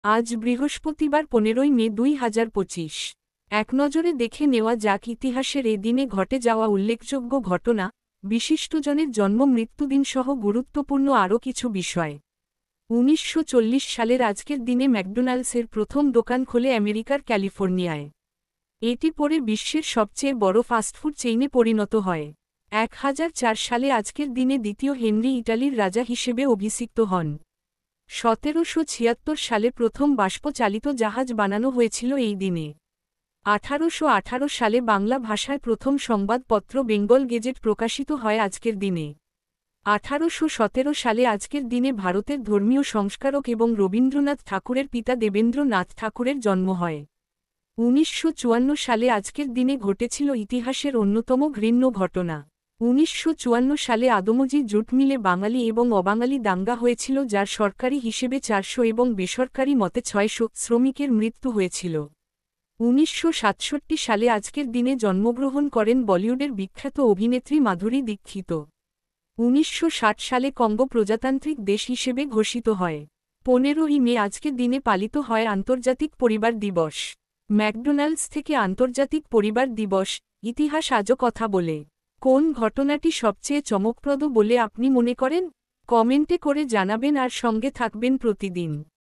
আজ বৃহস্পতিবার 15ই মে 2025। এক নজরে দেখে নেওয়া যাক ইতিহাসের এ দিনে ঘটে যাওয়া উল্লেখযোগ্য ঘটনা, বিশিষ্টজনের জন্ম মৃত্যুদিনসহ গুরুত্বপূর্ণ আরও কিছু বিষয়। 1940 সালের আজকের দিনে ম্যাকডোনাল্ডসের প্রথম দোকান খোলে আমেরিকার ক্যালিফোর্নিয়ায়। এটি পরে বিশ্বের সবচেয়ে বড় ফাস্টফুড চেইনে পরিণত হয়। 1004 সালে আজকের দিনে দ্বিতীয় হেনরি ইটালির রাজা হিসেবে অভিষিক্ত হন। 1776 সালে প্রথম বাষ্পচালিত জাহাজ বানানো হয়েছিল এই দিনে। 1818 সালে বাংলা ভাষায় প্রথম সংবাদপত্র বেঙ্গল গেজেট প্রকাশিত হয় আজকের দিনে। 1817 সালে আজকের দিনে ভারতের ধর্মীয় সংস্কারক এবং রবীন্দ্রনাথ ঠাকুরের পিতা দেবেন্দ্রনাথ ঠাকুরের জন্ম হয়। 1954 সালে আজকের দিনে ঘটেছিল ইতিহাসের অন্যতম ঘৃণ্য ঘটনা। 1954 সালে আদমজি জুট মিলে বাঙালি এবং অবাঙালি দাঙ্গা হয়েছিল, যার সরকারি হিসেবে 400 এবং বেসরকারি মতে 600 শ্রমিকের মৃত্যু হয়েছিল। 1967 সালে আজকের দিনে জন্মগ্রহণ করেন বলিউডের বিখ্যাত অভিনেত্রী মাধুরী দীক্ষিত। 1960 সালে কঙ্গো প্রজাতান্ত্রিক দেশ হিসেবে ঘোষিত হয়। 15ই মে আজকের দিনে পালিত হয় আন্তর্জাতিক পরিবার দিবস। ম্যাকডোনাল্ডস থেকে আন্তর্জাতিক পরিবার দিবস, ইতিহাস আজও কথা বলে। কোন ঘটনাটি সবচেয়ে চমকপ্রদ বলে আপনি মনে করেন? কমেন্টে করে জানাবেন আর সঙ্গে থাকবেন প্রতিদিন।